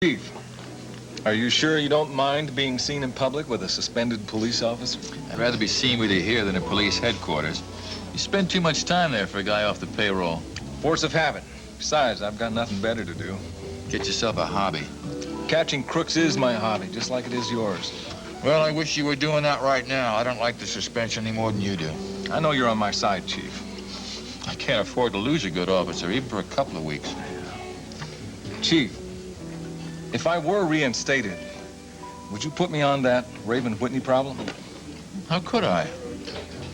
Chief, are you sure you don't mind being seen in public with a suspended police officer? I'd rather be seen with you here than at police headquarters. You spend too much time there for a guy off the payroll. Force of habit. Besides, I've got nothing better to do. Get yourself a hobby. Catching crooks is my hobby, just like it is yours. Well, I wish you were doing that right now. I don't like the suspension any more than you do. I know you're on my side, Chief. I can't afford to lose a good officer, even for a couple of weeks. Chief, if I were reinstated, would you put me on that Raven Whitney problem? How could I?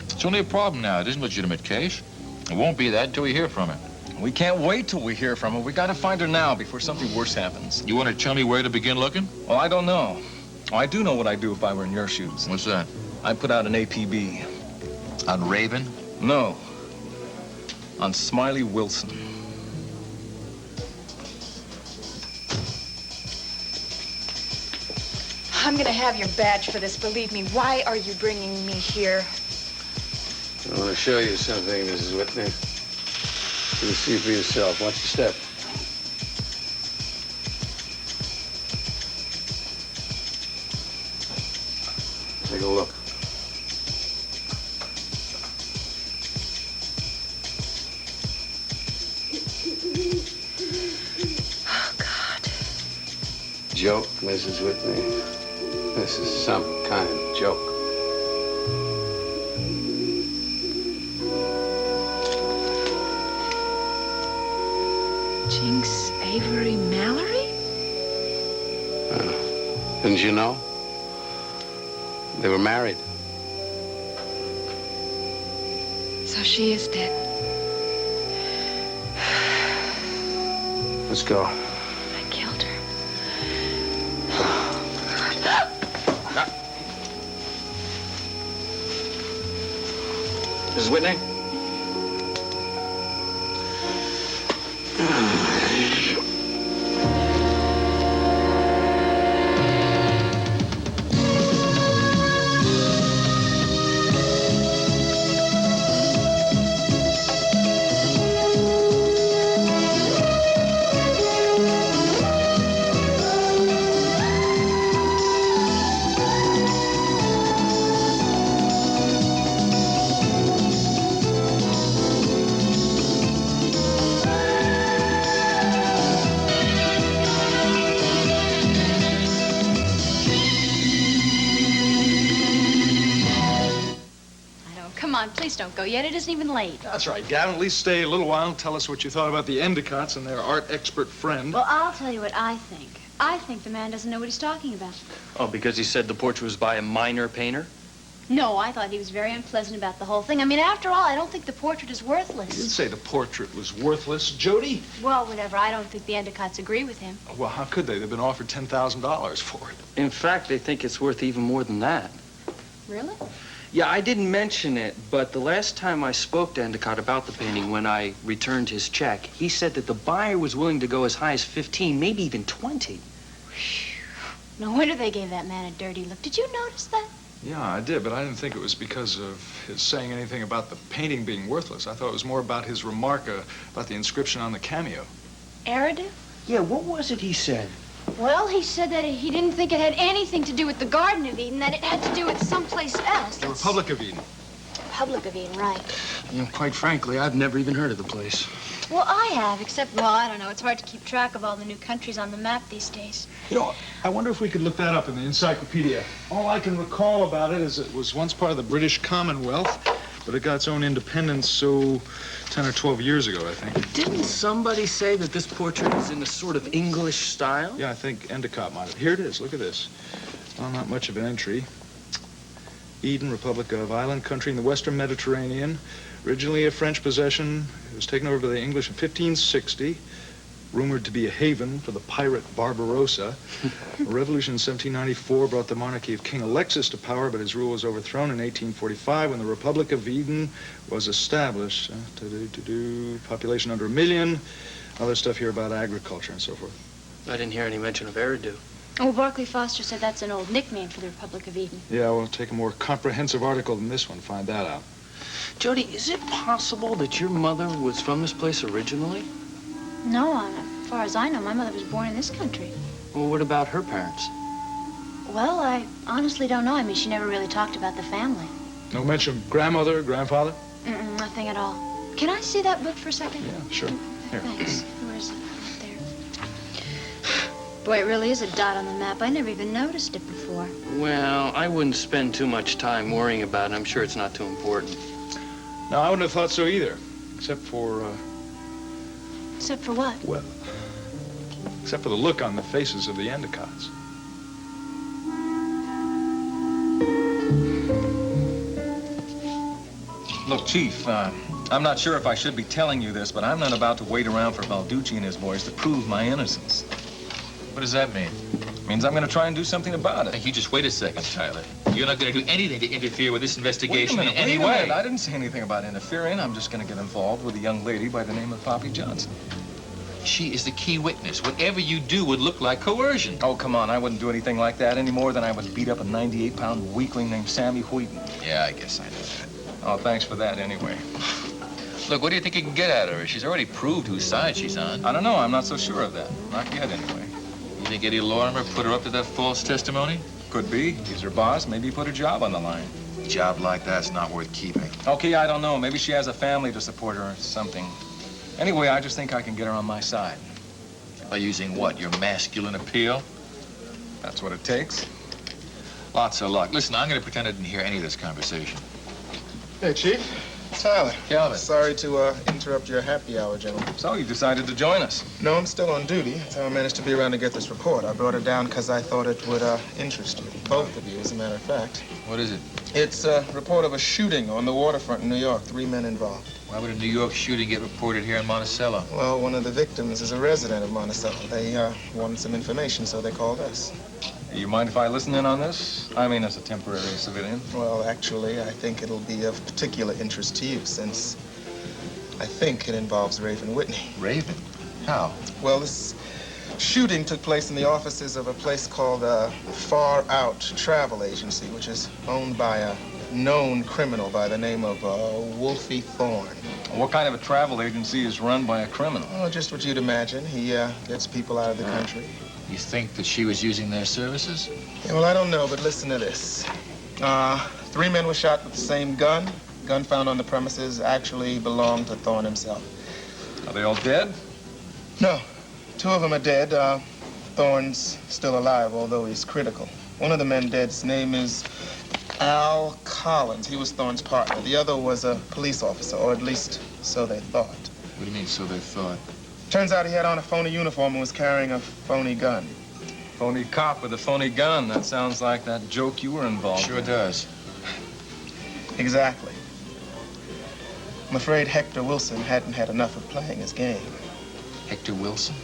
It's only a problem now. It isn't a legitimate case. It won't be that until we hear from her. We can't wait till we hear from her. We gotta find her now before something worse happens. You want to tell me where to begin looking? Well, I don't know. Oh, I do know what I'd do if I were in your shoes. What's that? I'd put out an APB. On Raven? No. On Smiley Wilson. I'm gonna have your badge for this, believe me. Why are you bringing me here? I want to show you something, Mrs. Whitney. You can see for yourself. Watch your step. Take a look. Oh, God. Joke, Mrs. Whitney. This is some kind of joke. Jinx, Avery, Mallory? Didn't you know? They were married. So she is dead. Let's go. I killed her. Mrs. Whitney? Please don't go yet. It isn't even late. That's right, Gavin. At least stay a little while and tell us what you thought about the Endicotts and their art expert friend. Well, I'll tell you what I think. I think the man doesn't know what he's talking about. Oh, because he said the portrait was by a minor painter? No, I thought he was very unpleasant about the whole thing. I mean, after all, I don't think the portrait is You didn't worthless. say the portrait was worthless. Jody? Well, whatever. I don't think the Endicotts agree with him. Well, how could they? They've been offered $10,000 for it. In fact, they think it's worth even more than that. Really? Yeah, I didn't mention it, but the last time I spoke to Endicott about the painting, when I returned his check, he said that the buyer was willing to go as high as 15, maybe even 20. No wonder they gave that man a dirty look. Did you notice that? Yeah, I did, but I didn't think it was because of his saying anything about the painting being worthless. I thought it was more about his remark about the inscription on the cameo. Eridu? Yeah, what was it he said? Well, he said that he didn't think it had anything to do with the Garden of Eden, that it had to do with someplace else. The Republic of Eden. Republic of Eden, right. You know, quite frankly, I've never even heard of the place. Well, I have, except, well, I don't know. It's hard to keep track of all the new countries on the map these days. You know, I wonder if we could look that up in the encyclopedia. All I can recall about it is it was once part of the British Commonwealth, but it got its own independence, 10 or 12 years ago, I think. Didn't somebody say that this portrait is in a sort of English style? Yeah, I think Endicott might have. Here it is. Look at this. Well, not much of an entry. Eden, Republic of Island country in the Western Mediterranean. Originally a French possession. It was taken over by the English in 1560. Rumored to be a haven for the pirate Barbarossa. A revolution in 1794 brought the monarchy of King Alexis to power, but his rule was overthrown in 1845 when the Republic of Eden was established. Population under 1 million. Other stuff here about agriculture and so forth. I didn't hear any mention of Eridu. Oh, Barclay Foster said that's an old nickname for the Republic of Eden. Yeah, we'll take a more comprehensive article than this one, find that out. Jody, is it possible that your mother was from this place originally? No, as far as I know, my mother was born in this country. Well, what about her parents? Well, I honestly don't know. I mean, she never really talked about the family. No mention of grandmother, grandfather? Nothing at all. Can I see that book for a second? Yeah, sure. Here. Thanks. Where is it? There. Boy, it really is a dot on the map. I never even noticed it before. Well, I wouldn't spend too much time worrying about it. I'm sure it's not too important. No, I wouldn't have thought so either. Except for, Except for what? well, except for the look on the faces of the Endicotts. Look, Chief, I'm not sure if I should be telling you this, but I'm not about to wait around for Balducci and his boys to prove my innocence. What does that mean? It means I'm going to try and do something about it. Hey, you just wait a second, Tyler. You're not going to do anything to interfere with this investigation in any wait a way. minute. I didn't say anything about interfering. I'm just going to get involved with a young lady by the name of Poppy Johnson. She is the key witness. Whatever you do would look like coercion. Oh, come on. I wouldn't do anything like that any more than I would beat up a 98-pound weakling named Sammy Wheaton. Yeah, I guess I know that. Oh, thanks for that anyway. Look, what do you think you can get out of her? She's already proved whose side she's on. I don't know. I'm not so sure of that. Not yet, anyway. You think Eddie Lorimer put her up to that false testimony? Could be. He's her boss. Maybe he put her job on the line. A job like that's not worth keeping. Okay, I don't know. Maybe she has a family to support her or something. Anyway, I just think I can get her on my side. By using what? Your masculine appeal? That's what it takes. Lots of luck. Listen, I'm going to pretend I didn't hear any of this conversation. Hey, Chief. Tyler. Calvin. Sorry to interrupt your happy hour, gentlemen. So you decided to join us. No, I'm still on duty. That's how I managed to be around to get this report. I brought it down because I thought it would interest you. Both of you, as a matter of fact. What is it? It's a report of a shooting on the waterfront in New York. 3 men involved. Why would a New York shooting get reported here in Monticello? Well, one of the victims is a resident of Monticello. They wanted some information, so they called us. You mind if I listen in on this? I mean, as a temporary civilian. Well, actually, I think it'll be of particular interest to you, since I think it involves Raven Whitney. Raven? How? Well, this shooting took place in the offices of a place called Far Out Travel Agency, which is owned by a known criminal by the name of Wolfie Thorne. What kind of a travel agency is run by a criminal? Oh, just what you'd imagine. He gets people out of the country. You think that she was using their services? Yeah, well, I don't know, but listen to this. 3 men were shot with the same gun. Gun found on the premises actually belonged to Thorne himself. Are they all dead? No. 2 of them are dead. Thorne's still alive, although he's critical. One of the men dead's name is Al Collins. He was Thorne's partner. The other was a police officer, or at least so they thought. What do you mean, so they thought? Turns out he had on a phony uniform and was carrying a phony gun. Phony cop with a phony gun. That sounds like that joke you were involved Sure in. does. Exactly. I'm afraid Hector Wilson hadn't had enough of playing his game. Hector Wilson?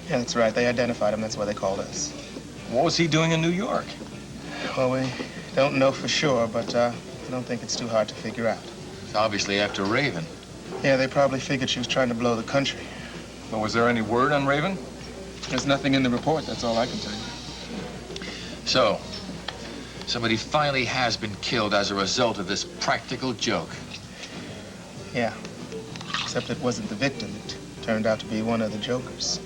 Yeah, that's right. They identified him. That's why they called us. What was he doing in New York? Well, we don't know for sure, but I don't think it's too hard to figure out. It's obviously after Raven. Yeah, they probably figured she was trying to blow the country. But was there any word on Raven? There's nothing in the report. That's all I can tell you. So, somebody finally has been killed as a result of this practical joke. Yeah. Except it wasn't the victim. It turned out to be one of the jokers.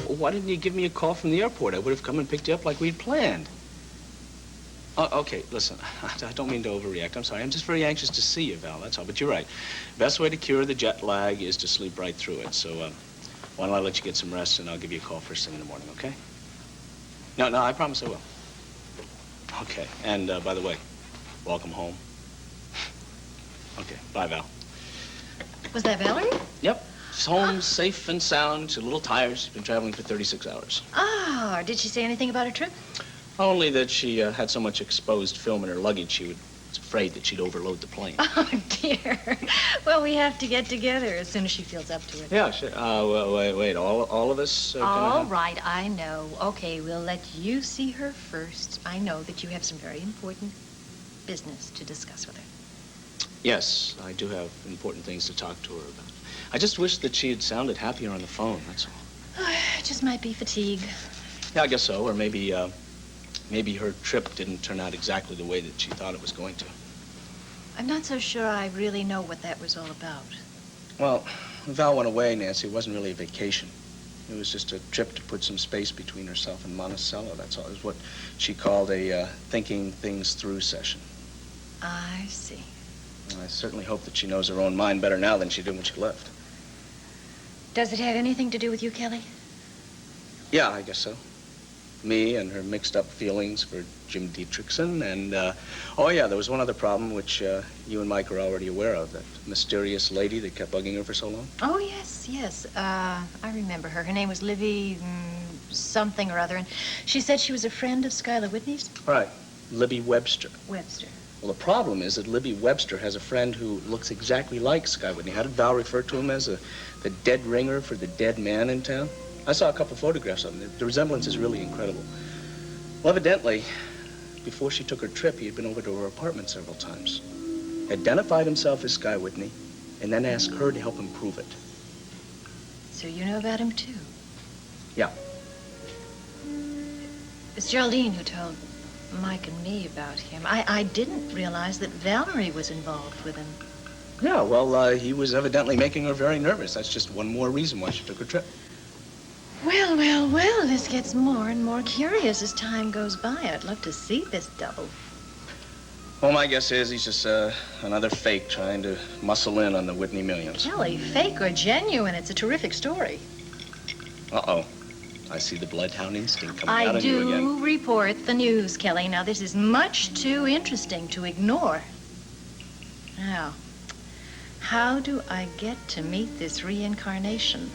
Why didn't you give me a call from the airport? I would have come and picked you up like we'd planned. Oh, okay, listen, I don't mean to overreact. I'm sorry. I'm just very anxious to see you, Val, that's all. But you're right. Best way to cure the jet lag is to sleep right through it. So why don't I let you get some rest, and I'll give you a call first thing in the morning, okay? No, I promise I will. Okay, and by the way, welcome home. Okay, bye, Val. Was that Valerie? Yep, she's home safe and sound. She's a little tired. She's been traveling for 36 hours. Ah, did she say anything about her trip? Only that she had so much exposed film in her luggage, she was afraid that she'd overload the plane. Oh, dear. Well, we have to get together as soon as she feels up to it. Yeah, sure. Well, wait, all of us? All right, I know. Okay, we'll let you see her first. I know that you have some very important business to discuss with her. Yes, I do have important things to talk to her about. I just wish that she had sounded happier on the phone, that's all. It just might be fatigue. Yeah, I guess so, or maybe her trip didn't turn out exactly the way that she thought it was going to. I'm not so sure I really know what that was all about. Well, When Val went away, Nancy, it wasn't really a vacation. It was just a trip to put some space between herself and Monticello. That's all. It was what she called a thinking things through session. I see. I certainly hope that she knows her own mind better now than she did when she left. Does it have anything to do with you, Kelly? Yeah, I guess so. Me and her mixed up feelings for Jim Dietrichson, and, oh yeah, there was one other problem which you and Mike are already aware of, that mysterious lady that kept bugging her for so long. Oh, yes. I remember her. Her name was Libby something or other, and she said she was a friend of Skylar Whitney's? Right, Libby Webster. Webster. Well, the problem is that Libby Webster has a friend who looks exactly like Sky Whitney. How did Val refer to him as the dead ringer for the dead man in town? I saw a couple photographs of him. The resemblance is really incredible. Well, evidently, before she took her trip, he had been over to her apartment several times, identified himself as Sky Whitney, and then asked her to help him prove it. So you know about him, too? Yeah. It's Geraldine who told Mike and me about him. I didn't realize that Valerie was involved with him. Yeah, well, he was evidently making her very nervous. That's just one more reason why she took her trip. Well, this gets more and more curious as time goes by. I'd love to see this double. Well, my guess is he's just another fake trying to muscle in on the Whitney millions. Kelly, fake or genuine, it's a terrific story. Uh-oh. I see the bloodhound instinct coming out I on you again. do report the news, Kelly. Now, this is much too interesting to ignore. Now, how do I get to meet this reincarnation?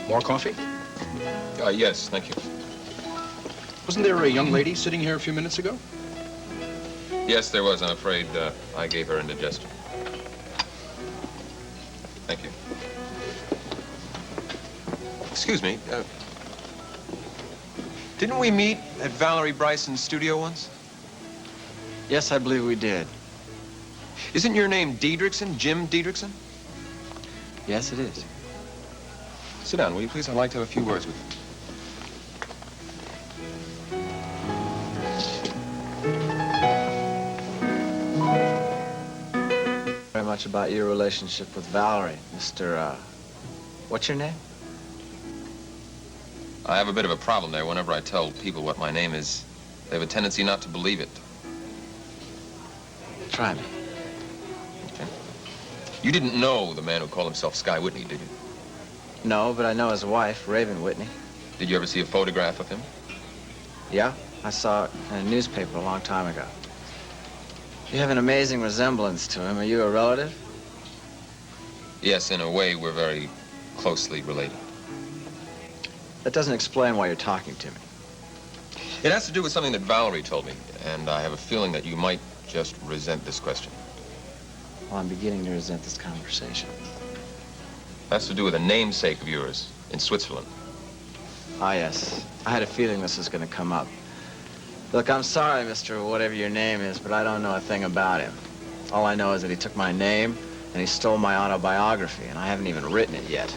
More coffee? Yes, thank you. Wasn't there a young lady sitting here a few minutes ago? Yes, there was. I'm afraid I gave her indigestion. Thank you. Excuse me. Didn't we meet at Valerie Bryson's studio once? Yes, I believe we did. Isn't your name Diedrichson, Jim Diedrichson? Yes, it is. Sit down, will you, please? I'd like to have a few words with you. Very much about your relationship with Valerie, Mr. What's your name? I have a bit of a problem there. Whenever I tell people what my name is, they have a tendency not to believe it. Try me. Okay. You didn't know the man who called himself Sky Whitney, did you? No, but I know his wife, Raven Whitney. Did you ever see a photograph of him? Yeah, I saw it in a newspaper a long time ago. You have an amazing resemblance to him. Are you a relative? Yes, in a way, we're very closely related. That doesn't explain why you're talking to me. It has to do with something that Valerie told me, and I have a feeling that you might just resent this question. Well, I'm beginning to resent this conversation. It has to do with a namesake of yours in Switzerland. Ah, yes. I had a feeling this was going to come up. Look, I'm sorry, Mr. Whatever your name is, but I don't know a thing about him. All I know is that he took my name and he stole my autobiography, and I haven't even written it yet.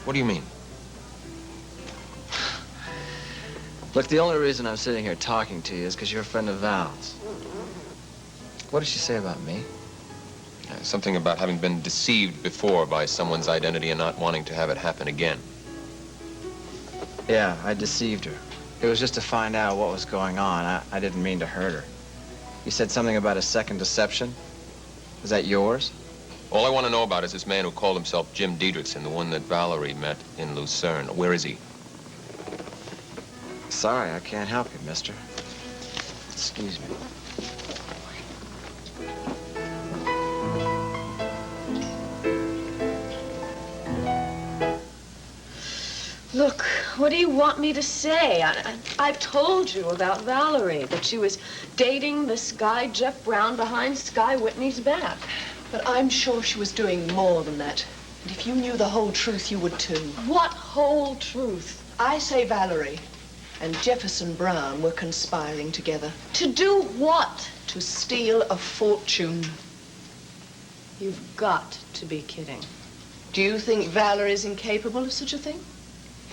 What do you mean? Look, the only reason I'm sitting here talking to you is because you're a friend of Val's. What did she say about me? Something about having been deceived before by someone's identity and not wanting to have it happen again. Yeah, I deceived her. It was just to find out what was going on. I didn't mean to hurt her. You said something about a second deception? Is that yours? All I want to know about is this man who called himself Jim Diedrichson, the one that Valerie met in Lucerne. Where is he? Sorry, I can't help you, mister. Excuse me. Look, what do you want me to say? I've told you about Valerie, that she was dating this guy, Jeff Brown, behind Sky Whitney's back. But I'm sure she was doing more than that. And if you knew the whole truth, you would too. What whole truth? I say Valerie and Jefferson Brown were conspiring together. To do what? To steal a fortune. You've got to be kidding. Do you think Valerie's incapable of such a thing?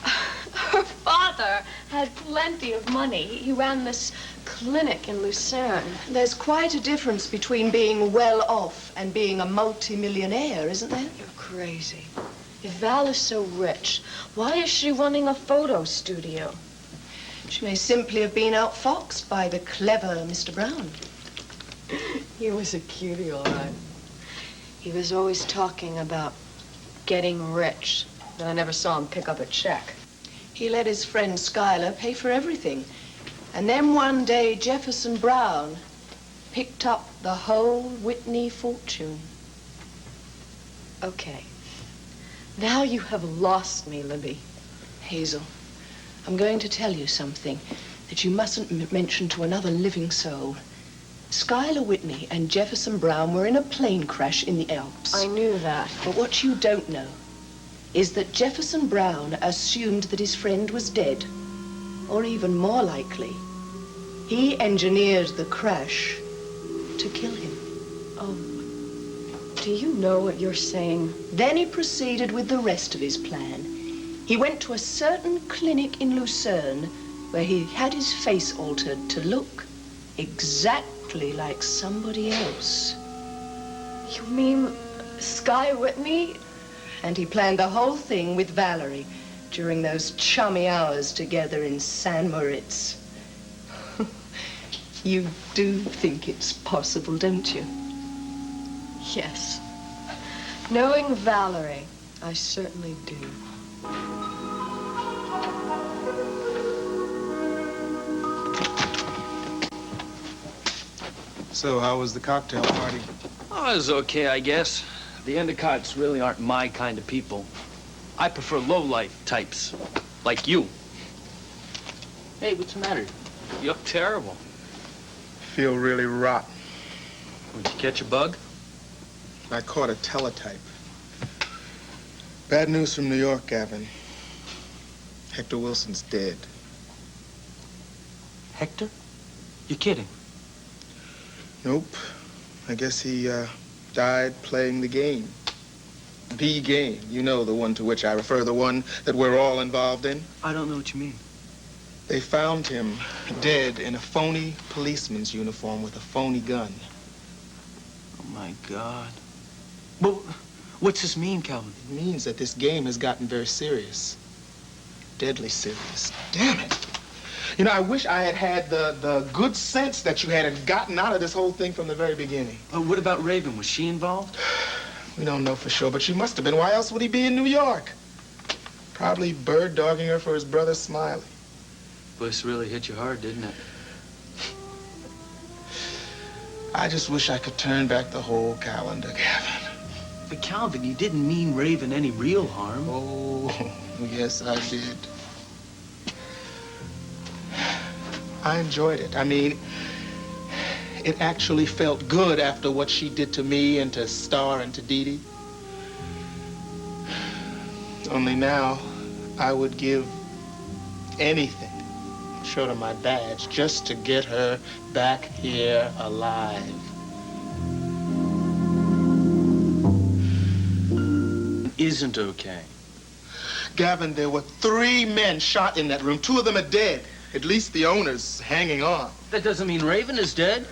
Her father father had plenty of money. He ran this clinic in Lucerne. There's quite a difference between being well off and being a multi-millionaire, isn't there? You're crazy. If Val is so rich, why is she running a photo studio? She may simply have been outfoxed by the clever Mr. Brown. He was a cutie, all right. He was always talking about getting rich, but I never saw him pick up a check. He let his friend Schuyler pay for everything. And then one day, Jefferson Brown picked up the whole Whitney fortune. Okay. Now you have lost me, Libby. Hazel, I'm going to tell you something that you mustn't mention to another living soul. Schuyler Whitney and Jefferson Brown were in a plane crash in the Alps. I knew that. But what you don't know is that Jefferson Brown assumed that his friend was dead. Or even more likely, he engineered the crash to kill him. Oh, do you know what you're saying? Then he proceeded with the rest of his plan. He went to a certain clinic in Lucerne where he had his face altered to look exactly like somebody else. You mean Sky Whitney? And he planned the whole thing with Valerie during those chummy hours together in San Moritz. You do think it's possible, don't you? Yes. Knowing Valerie, I certainly do. So, how was the cocktail party? Oh, it was okay, I guess. The Endicott's really aren't my kind of people. I prefer low-life types, like you. Hey, what's the matter? You look terrible. Feel really rotten. Did you catch a bug? I caught a teletype. Bad news from New York, Gavin. Hector Wilson's dead. Hector? You're kidding. Nope. I guess he died playing the game. The game. You know, the one to which I refer, the one that we're all involved in. I don't know what you mean. They found him dead in a phony policeman's uniform with a phony gun. Oh, my God. Well, what's this mean, Calvin? It means that this game has gotten very serious. Deadly serious. Damn it. You know, I wish I had had the good sense that you had and gotten out of this whole thing from the very beginning. What about Raven? Was she involved? We don't know for sure, but she must have been. Why else would he be in New York? Probably bird-dogging her for his brother Smiley. This really hit you hard, didn't it? I just wish I could turn back the whole calendar, Gavin. But Calvin, you didn't mean Raven any real harm. Oh, yes, I did. I enjoyed it. I mean, it actually felt good after what she did to me and to Star and to Dee Dee. Only now, I would give anything short of my badge just to get her back here alive. Isn't okay. Gavin, there were 3 men shot in that room. 2 of them are dead. At least the owner's hanging on. That doesn't mean Raven is dead.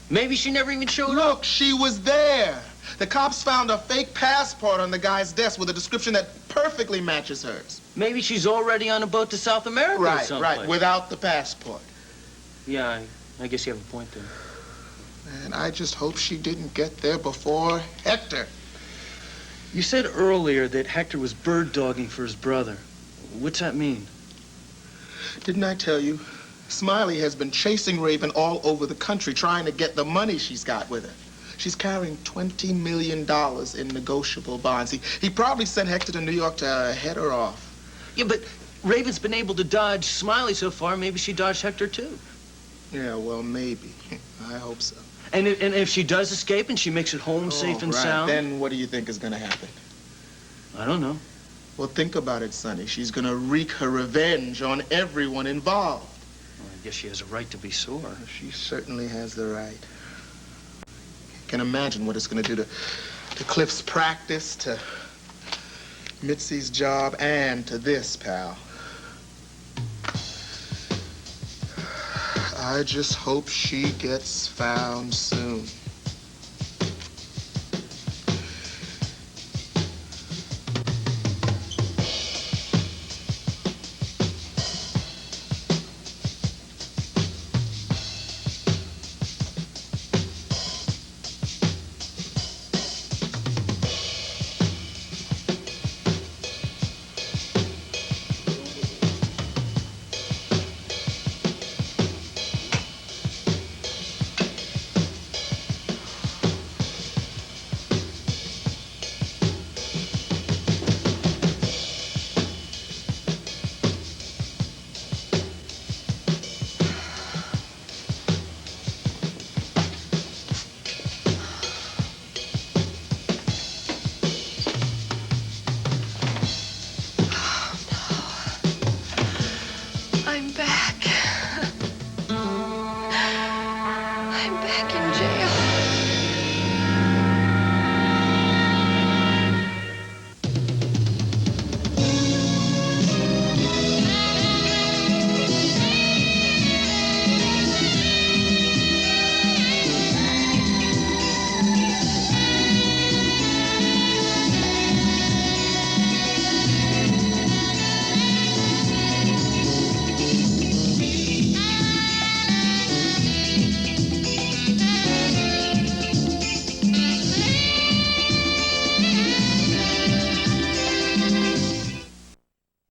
Maybe she never even showed up. Look, she was there. The cops found a fake passport on the guy's desk with a description that perfectly matches hers. Maybe she's already on a boat to South America or someplace. Right, without the passport. Yeah, I guess you have a point there. And I just hope she didn't get there before Hector. You said earlier that Hector was bird-dogging for his brother. What's that mean? Didn't I tell you? Smiley has been chasing Raven all over the country trying to get the money she's got with her. She's carrying $20 million in negotiable bonds. He probably sent Hector to New York to head her off. Yeah, but Raven's been able to dodge Smiley so far. Maybe she dodged Hector, too. Yeah, well, maybe. I hope so. And if she does escape and she makes it home safe and sound? Then what do you think is going to happen? I don't know. Well, think about it, Sonny. She's going to wreak her revenge on everyone involved. Well, I guess she has a right to be sore. She certainly has the right. Can imagine what it's going to do to Cliff's practice, to Mitzi's job, and to this, pal. I just hope she gets found soon.